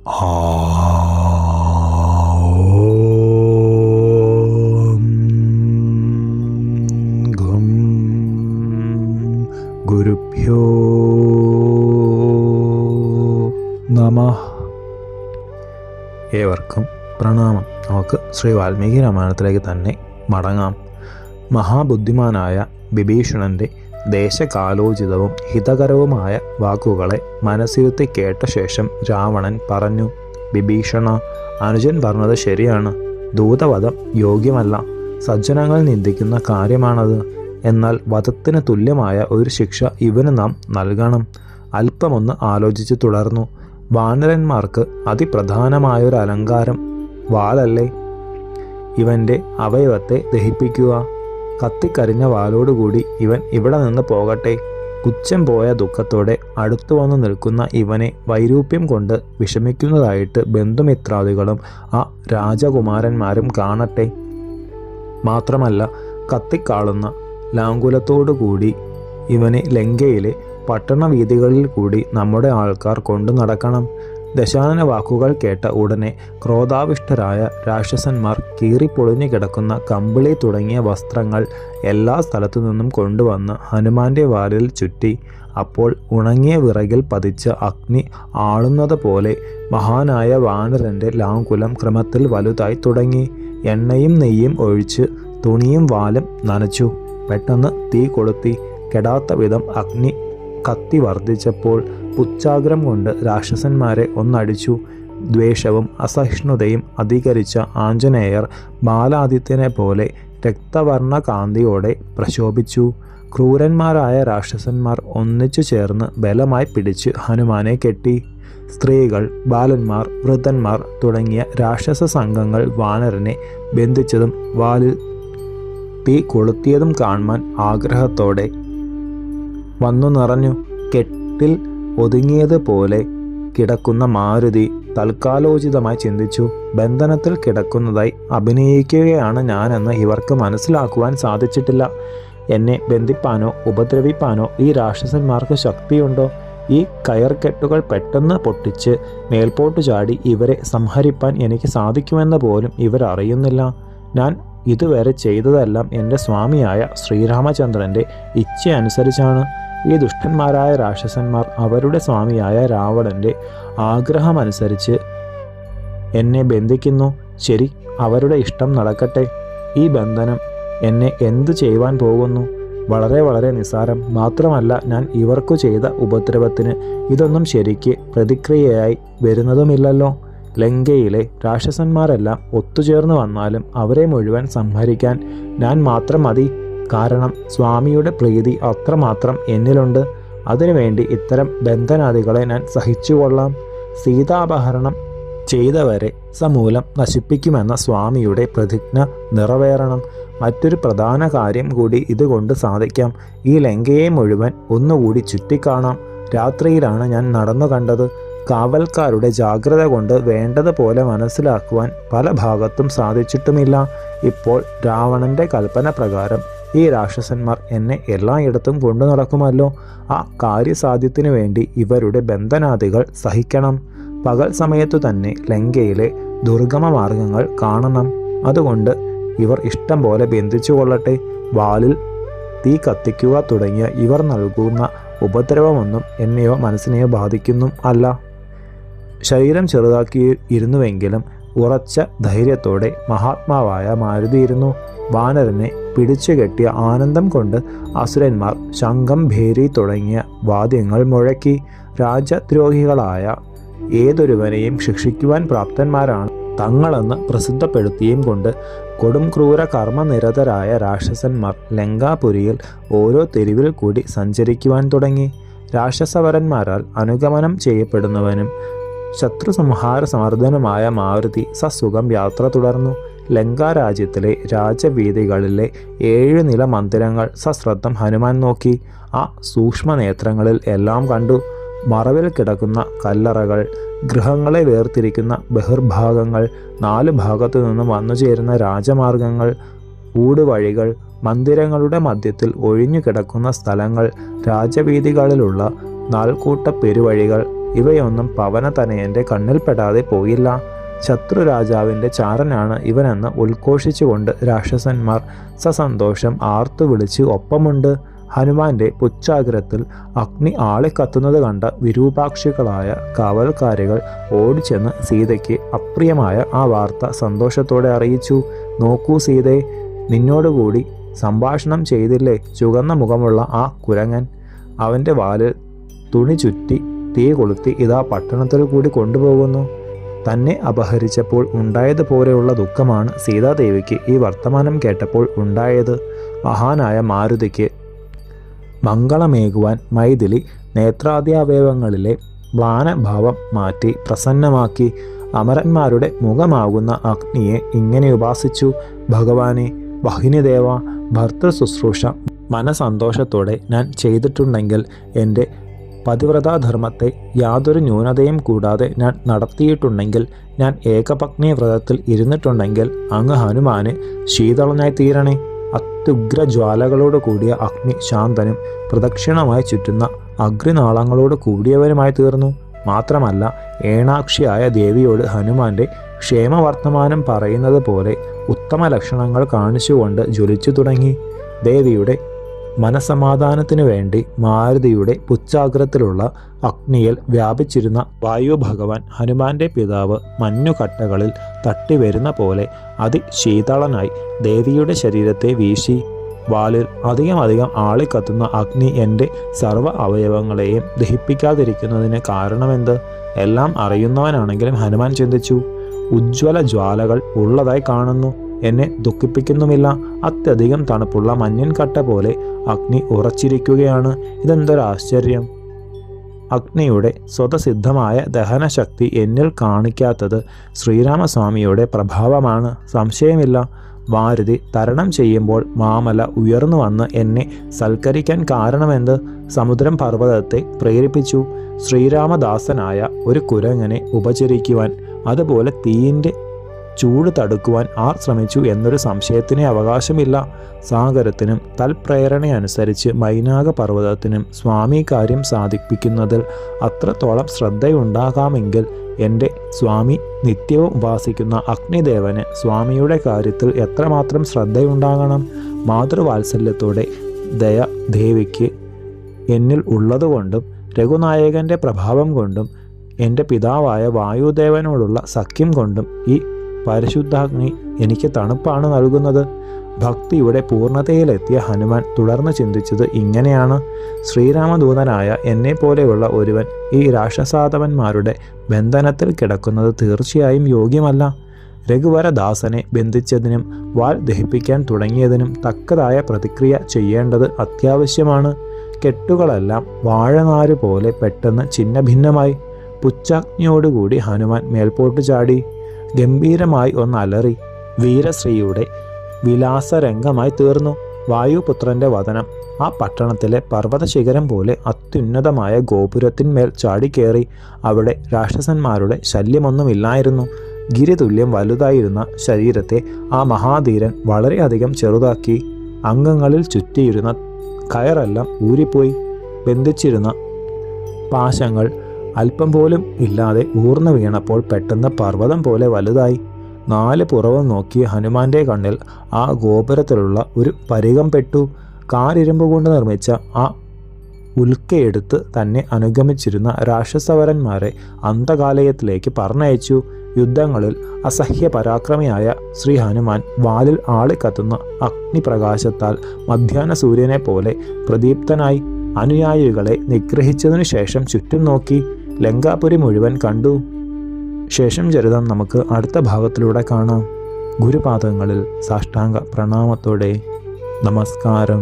ഗും ഗുരുഭ്യോ നമഃ. ഏവർക്കും പ്രണാമം. നമുക്ക് ശ്രീ വാൽമീകി രാമായണത്തിലേക്ക് തന്നെ മടങ്ങാം. മഹാബുദ്ധിമാനായ വിഭീഷണൻ്റെ ദേശകാലോചിതവും ഹിതകരവുമായ വാക്കുകളെ മനസ്സിരുത്തി കേട്ട ശേഷം രാവണൻ പറഞ്ഞു, വിഭീഷണ, അനുജൻ പറഞ്ഞത് ശരിയാണ്. ദൂതവധം യോഗ്യമല്ല. സജ്ജനങ്ങൾ നിന്ദിക്കുന്ന കാര്യമാണത്. എന്നാൽ വധത്തിന് തുല്യമായ ഒരു ശിക്ഷ ഇവന് നാം നൽകണം. അല്പമൊന്ന് ആലോചിച്ച് തുടർന്നു, വാനരന്മാർക്ക് അതിപ്രധാനമായൊരു അലങ്കാരം വാലല്ലേ? ഇവൻ്റെ അവയവത്തെ ദഹിപ്പിക്കുക. കത്തിക്കരിഞ്ഞ വാലോടുകൂടി ഇവൻ ഇവിടെ നിന്ന് പോകട്ടെ. പുച്ഛം പോയ ദുഃഖത്തോടെ അടുത്തു വന്നു നിൽക്കുന്ന ഇവനെ വൈരൂപ്യം കൊണ്ട് വിഷമിക്കുന്നതായിട്ട് ബന്ധുമിത്രാദികളും ആ രാജകുമാരന്മാരും കാണട്ടെ. മാത്രമല്ല, കത്തിക്കാളുന്ന ലാങ്കുലത്തോടുകൂടി ഇവനെ ലങ്കയിലെ പട്ടണവീഥികളിൽ കൂടി നമ്മുടെ ആൾക്കാർ കൊണ്ടു നടക്കണം. ദശാനന വാക്കുകൾ കേട്ട ഉടനെ ക്രോധാവിഷ്ടരായ രാക്ഷസന്മാർ കീറിപ്പൊളിഞ്ഞു കിടക്കുന്ന കമ്പിളി തുടങ്ങിയ വസ്ത്രങ്ങൾ എല്ലാ സ്ഥലത്തു നിന്നും കൊണ്ടുവന്ന് ഹനുമാന്റെ വാലിൽ ചുറ്റി. അപ്പോൾ ഉണങ്ങിയ വിറകിൽ പതിച്ച അഗ്നി ആളുന്നത് പോലെ മഹാനായ വാനരൻ്റെ ലാങ്കുലം ക്രമത്തിൽ വലുതായി തുടങ്ങി. എണ്ണയും നെയ്യും ഒഴിച്ച് തുണിയും വാലും നനച്ചു. പെട്ടെന്ന് തീ കൊളുത്തി. കെടാത്ത വിധം അഗ്നി കത്തി വർദ്ധിച്ചപ്പോൾ പുച്ഛാഗ്രം കൊണ്ട് രാക്ഷസന്മാരെ ഒന്നടിച്ചു. ദ്വേഷവും അസഹിഷ്ണുതയും അധികരിച്ച ആഞ്ജനേയർ ബാലാദിത്യനെ പോലെ രക്തവർണ്ണ കാന്തിയോടെ പ്രശോഭിച്ചു. ക്രൂരന്മാരായ രാക്ഷസന്മാർ ഒന്നിച്ചു ചേർന്ന് ബലമായി പിടിച്ച് ഹനുമാനെ കെട്ടി. സ്ത്രീകൾ, ബാലന്മാർ, വൃദ്ധന്മാർ തുടങ്ങിയ രാക്ഷസ സംഘങ്ങൾ വാനരനെ ബന്ധിച്ചതും വാലിൽ തീ കൊളുത്തിയതും കാണുവാൻ ആഗ്രഹത്തോടെ വന്നു നിറഞ്ഞു. കെട്ടിൽ ഒതുങ്ങിയതുപോലെ കിടക്കുന്ന മാരുതി തൽക്കാലോചിതമായി ചിന്തിച്ചു, ബന്ധനത്തിൽ കിടക്കുന്നതായി അഭിനയിക്കുകയാണ് ഞാനെന്ന് ഇവർക്ക് മനസ്സിലാക്കുവാൻ സാധിച്ചിട്ടില്ല. എന്നെ ബന്ധിപ്പാനോ ഉപദ്രവിപ്പാനോ ഈ രാക്ഷസന്മാർക്ക് ശക്തിയുണ്ടോ? ഈ കയർക്കെട്ടുകൾ പെട്ടെന്ന് പൊട്ടിച്ച് മേൽപോട്ടു ചാടി ഇവരെ സംഹരിപ്പാൻ എനിക്ക് സാധിക്കുമെന്ന് പോലും ഇവർ അറിയുന്നില്ല. ഞാൻ ഇതുവരെ ചെയ്തതെല്ലാം എൻ്റെ സ്വാമിയായ ശ്രീരാമചന്ദ്രൻ്റെ ഇച്ഛയനുസരിച്ചാണ്. ഈ ദുഷ്ടന്മാരായ രാക്ഷസന്മാർ അവരുടെ സ്വാമിയായ രാവണൻ്റെ ആഗ്രഹമനുസരിച്ച് എന്നെ ബന്ധിക്കുന്നു. ശരി, അവരുടെ ഇഷ്ടം നടക്കട്ടെ. ഈ ബന്ധനം എന്നെ എന്തു ചെയ്യുവാൻ പോകുന്നു? വളരെ വളരെ നിസ്സാരം. മാത്രമല്ല, ഞാൻ ഇവർക്കു ചെയ്ത ഉപദ്രവത്തിന് ഇതൊന്നും ശരിക്ക് പ്രതിക്രിയയായി വരുന്നതുമില്ലല്ലോ. ലങ്കയിലെ രാക്ഷസന്മാരെല്ലാം ഒത്തുചേർന്ന് വന്നാലും അവരെ മുഴുവൻ സംഹരിക്കാൻ ഞാൻ മാത്രം മതി. കാരണം സ്വാമിയുടെ പ്രീതി അത്രമാത്രം എന്നിലുണ്ട്. അതിനുവേണ്ടി ഇത്തരം ബന്ധനാദികളെ ഞാൻ സഹിച്ചുകൊള്ളാം. സീതാപഹരണം ചെയ്തവരെ സമൂലം നശിപ്പിക്കുമെന്ന സ്വാമിയുടെ പ്രതിജ്ഞ നിറവേറണം. മറ്റൊരു പ്രധാന കാര്യം കൂടി ഇതുകൊണ്ട് സാധിക്കാം. ഈ ലങ്കയെ മുഴുവൻ ഒന്നുകൂടി ചുറ്റിക്കാണാം. രാത്രിയിലാണ് ഞാൻ നടന്നു കണ്ടത്. കാവൽക്കാരുടെ ജാഗ്രത കൊണ്ട് വേണ്ടതുപോലെ മനസ്സിലാക്കുവാൻ പല ഭാഗത്തും സാധിച്ചിട്ടുമില്ല. ഇപ്പോൾ രാവണന്റെ കൽപ്പന പ്രകാരം ഈ രാക്ഷസന്മാർ എന്നെ എല്ലായിടത്തും കൊണ്ടു നടക്കുമല്ലോ. ആ കാര്യസാധ്യത്തിനു വേണ്ടി ഇവരുടെ ബന്ധനാദികൾ സഹിക്കണം. പകൽ സമയത്തു തന്നെ ലങ്കയിലെ ദുർഗമ മാർഗങ്ങൾ കാണണം. അതുകൊണ്ട് ഇവർ ഇഷ്ടം പോലെ ബന്ധിച്ചു കൊള്ളട്ടെ. വാലിൽ തീ കത്തിക്കുക തുടങ്ങിയ ഇവർ നൽകുന്ന ഉപദ്രവമൊന്നും എന്നെയോ മനസ്സിനെയോ ബാധിക്കുന്നും അല്ല. ശരീരം ചെറുതാക്കിയിരുന്നുവെങ്കിലും ഉറച്ച ധൈര്യത്തോടെ മഹാത്മാവായ മാരുതിയിരുന്നു. വാനരനെ പിടിച്ചുകെട്ടിയ ആനന്ദം കൊണ്ട് അസുരന്മാർ ശംഖം, ഭേരി തുടങ്ങിയ വാദ്യങ്ങൾ മുഴക്കി. രാജദ്രോഹികളായ ഏതൊരുവനെയും ശിക്ഷിക്കുവാൻ പ്രാപ്തന്മാരാണ് തങ്ങളെന്ന് പ്രസിദ്ധപ്പെടുത്തിയും കൊണ്ട് കൊടും ക്രൂര കർമ്മനിരതരായ രാക്ഷസന്മാർ ലങ്കാപുരിയിൽ ഓരോ തെരുവിൽ കൂടി സഞ്ചരിക്കുവാൻ തുടങ്ങി. രാക്ഷസവരന്മാരാൽ അനുഗമനം ചെയ്യപ്പെടുന്നവനും ശത്രുസംഹാര സമർത്ഥനുമായ മാരുതി സസുഖം യാത്ര തുടർന്നു. ലങ്കാരാജ്യത്തിലെ രാജവീഥികളിലെ 7 നില മന്ദിരങ്ങൾ സശ്രദ്ധം ഹനുമാൻ നോക്കി. ആ സൂക്ഷ്മനേത്രങ്ങളിൽ എല്ലാം കണ്ടു. മറവിൽ കിടക്കുന്ന കല്ലറകൾ, ഗൃഹങ്ങളെ വേർതിരിക്കുന്ന ബഹിർഭാഗങ്ങൾ, 4 ഭാഗത്തു നിന്നും വന്നുചേരുന്ന രാജമാർഗങ്ങൾ, ഊടുവഴികൾ, മന്ദിരങ്ങളുടെ മധ്യത്തിൽ ഒഴിഞ്ഞു കിടക്കുന്ന സ്ഥലങ്ങൾ, രാജവീഥികളിലുള്ള നാൽക്കൂട്ട പെരുവഴികൾ, ഇവയൊന്നും പവനതനയൻ്റെ കണ്ണിൽപ്പെടാതെ പോയില്ല. ശത്രുരാജാവിൻ്റെ ചാരനാണ് ഇവനെന്ന് ഉദ്ഘോഷിച്ചുകൊണ്ട് രാക്ഷസന്മാർ സസന്തോഷം ആർത്തു വിളിച്ച് ഒപ്പമുണ്ട്. ഹനുമാന്റെ പുച്ഛാഗ്രത്തിൽ അഗ്നി ആളിക്കത്തുന്നത് കണ്ട വിരൂപാക്ഷികളായ കാവൽക്കാരികൾ ഓടിച്ചെന്ന് സീതയ്ക്ക് അപ്രിയമായ ആ വാർത്ത സന്തോഷത്തോടെ അറിയിച്ചു. നോക്കൂ സീതേ, നിന്നോടുകൂടി സംഭാഷണം ചെയ്തില്ലേ ചുവന്ന മുഖമുള്ള ആ കുരങ്ങൻ? അവൻ്റെ വാലിൽ തുണി ചുറ്റി തീ കൊളുത്തി ഇതാ പട്ടണത്തിൽ കൂടി കൊണ്ടുപോകുന്നു. തന്നെ അപഹരിച്ചപ്പോൾ ഉണ്ടായതുപോലെയുള്ള ദുഃഖമാണ് സീതാദേവിക്ക് ഈ വർത്തമാനം കേട്ടപ്പോൾ ഉണ്ടായത്. മഹാനായ മാരുതിക്ക് മംഗളമേകുവാൻ മൈഥിലി നേത്രാദ്യാവയവങ്ങളിലെ മ്ലാനഭാവം മാറ്റി പ്രസന്നമാക്കി. അമരന്മാരുടെ മുഖമാകുന്ന അഗ്നിയെ ഇങ്ങനെ ഉപാസിച്ചു. ഭഗവാനെ, വാഹിനിദേവ, ഭർത്തൃശുശ്രൂഷ മനസന്തോഷത്തോടെ ഞാൻ ചെയ്തിട്ടുണ്ടെങ്കിൽ, എൻ്റെ പതിവ്രതാധർമ്മത്തെ യാതൊരു ന്യൂനതയും കൂടാതെ ഞാൻ നടത്തിയിട്ടുണ്ടെങ്കിൽ, ഞാൻ ഏകപത്നി വ്രതത്തിൽ ഇരുന്നിട്ടുണ്ടെങ്കിൽ അങ്ങ് ഹനുമാന് ശീതളനായി തീരണേ. അത്യുഗ്രജ്വാലകളോട് കൂടിയ അഗ്നി ശാന്തനും പ്രദക്ഷിണമായി ചുറ്റുന്ന അഗ്നിനാളങ്ങളോട് കൂടിയവരുമായി തീർന്നു. മാത്രമല്ല, ഏണാക്ഷിയായ ദേവിയോട് ഹനുമാന്റെ ക്ഷേമവർത്തമാനം പറയുന്നത് പോലെ ഉത്തമ ലക്ഷണങ്ങൾ കാണിച്ചുകൊണ്ട് ജ്വലിച്ചു തുടങ്ങി. ദേവിയുടെ മനസമാധാനത്തിനു വേണ്ടി മാരുതിയുടെ പുച്ഛാഗ്രത്തിലുള്ള അഗ്നിയിൽ വ്യാപിച്ചിരുന്ന വായു ഭഗവാൻ ഹനുമാന്റെ പിതാവ് മഞ്ഞുകട്ടകളിൽ തട്ടിവരുന്ന പോലെ അതിശീതളനായി ദേവിയുടെ ശരീരത്തെ വീശി. വാലിൽ അധികം ആളിക്കത്തുന്ന അഗ്നി എൻ്റെ സർവ്വ അവയവങ്ങളെയും ദഹിപ്പിക്കാതിരിക്കുന്നതിന് കാരണമെന്ത്? എല്ലാം അറിയുന്നവനാണെങ്കിലും ഹനുമാൻ ചിന്തിച്ചു. ഉജ്ജ്വല ജ്വാലകൾ ഉള്ളതായി കാണുന്നു, എന്നെ ദുഃഖിപ്പിക്കുന്നുമില്ല. അത്യധികം തണുപ്പുള്ള മഞ്ഞൻ കട്ട പോലെ അഗ്നി ഉറച്ചിരിക്കുകയാണ്. ഇതെന്തൊരാശ്ചര്യം! അഗ്നിയുടെ സ്വതസിദ്ധമായ ദഹനശക്തി എന്നിൽ കാണിക്കാത്തത് ശ്രീരാമസ്വാമിയുടെ പ്രഭാവമാണ്, സംശയമില്ല. മാരുതി തരണം ചെയ്യുമ്പോൾ മാമല ഉയർന്നു വന്ന് എന്നെ സൽക്കരിക്കാൻ കാരണമെന്ത്? സമുദ്രം പർവ്വതത്തെ പ്രേരിപ്പിച്ചു ശ്രീരാമദാസനായ ഒരു കുരങ്ങനെ ഉപചരിക്കുവാൻ. അതുപോലെ തീയിൻ്റെ ചൂട് തടുക്കുവാൻ ആർ ശ്രമിച്ചു എന്നൊരു സംശയത്തിന് അവകാശമില്ല. സാഗരത്തിനും തൽപ്രേരണയനുസരിച്ച് മൈനാക പർവ്വതത്തിനും സ്വാമി കാര്യം സാധിപ്പിക്കുന്നതിൽ അത്രത്തോളം ശ്രദ്ധയുണ്ടാകാമെങ്കിൽ എൻ്റെ സ്വാമി നിത്യവും ഉപാസിക്കുന്ന അഗ്നിദേവന് സ്വാമിയുടെ കാര്യത്തിൽ എത്രമാത്രം ശ്രദ്ധയുണ്ടാകണം? മാതൃവാത്സല്യത്തോടെ ദയ ദേവിക്ക് എന്നിൽ ഉള്ളതുകൊണ്ടും രഘുനായകൻ്റെ പ്രഭാവം കൊണ്ടും എൻ്റെ പിതാവായ വായുദേവനോടുള്ള സഖ്യം കൊണ്ടും ഈ പരിശുദ്ധാഗ്നി എനിക്ക് തണുപ്പാണ് നൽകുന്നത്. ഭക്തിയുടെ പൂർണ്ണതയിലെത്തിയ ഹനുമാൻ തുടർന്ന് ചിന്തിച്ചത് ഇങ്ങനെയാണ്. ശ്രീരാമദൂതനായ എന്നെപ്പോലെയുള്ള ഒരുവൻ ഈ രാക്ഷസാധവന്മാരുടെ ബന്ധനത്തിൽ കിടക്കുന്നത് തീർച്ചയായും യോഗ്യമല്ല. രഘുവരദാസനെ ബന്ധിച്ചതിനും വാൾ ദഹിപ്പിക്കാൻ തുടങ്ങിയതിനും തക്കതായ പ്രതിക്രിയ ചെയ്യേണ്ടത് അത്യാവശ്യമാണ്. കെട്ടുകളെല്ലാം വാഴനാര് പോലെ പെട്ടെന്ന് ഛിന്നഭിന്നമായി. പുച്ഛാഗ്നിയോടുകൂടി ഹനുമാൻ മേൽപോട്ട് ചാടി. ഗംഭീരമായി ഒന്നലറി. വീരശ്രീയുടെ വിലാസരംഗമായി തീർന്നു. വായുപുത്രന്റെ വദനം ആ പട്ടണത്തിലെ പർവ്വതശിഖരം പോലെ അത്യുന്നതമായ ഗോപുരത്തിന്മേൽ ചാടിക്കേറി. അവിടെ രാക്ഷസന്മാരുടെ ശല്യമൊന്നുമില്ലായിരുന്നു. ഗിരിതുല്യം വലുതായിരുന്ന ശരീരത്തെ ആ മഹാധീരൻ വളരെയധികം ചെറുതാക്കി. അംഗങ്ങളിൽ ചുറ്റിയിരുന്ന കയറെല്ലാം ഊരിപ്പോയി. ബന്ധിച്ചിരുന്ന പാശങ്ങൾ അല്പം പോലും ഇല്ലാതെ ഊർന്നു വീണപ്പോൾ പെട്ടെന്ന് പർവ്വതം പോലെ വലുതായി. 4 പുറവും നോക്കി ഹനുമാന്റെ കണ്ണിൽ ആ ഗോപുരത്തിലുള്ള ഒരു പരികം പെട്ടു. കാരിരുമ്പ് കൊണ്ട് നിർമ്മിച്ച ആ ഉൽക്കയെടുത്ത് തന്നെ അനുഗമിച്ചിരുന്ന രാക്ഷസവരന്മാരെ അന്തകാലയത്തിലേക്ക് പറഞ്ഞയച്ചു. യുദ്ധങ്ങളിൽ അസഹ്യ പരാക്രമിയായ ശ്രീ ഹനുമാൻ വാലിൽ ആളിക്കത്തുന്ന അഗ്നിപ്രകാശത്താൽ മധ്യാഹ്ന സൂര്യനെ പോലെ പ്രദീപ്തനായി അനുയായികളെ നിഗ്രഹിച്ചതിനു ശേഷം ചുറ്റും നോക്കി. ലങ്കാപുരി മുഴുവൻ കണ്ടു. ശേഷം ചരിതം നമുക്ക് അടുത്ത ഭാഗത്തിലൂടെ കാണാം. ഗുരുപാദങ്ങളിൽ സാഷ്ടാംഗ പ്രണാമത്തോടെ നമസ്കാരം.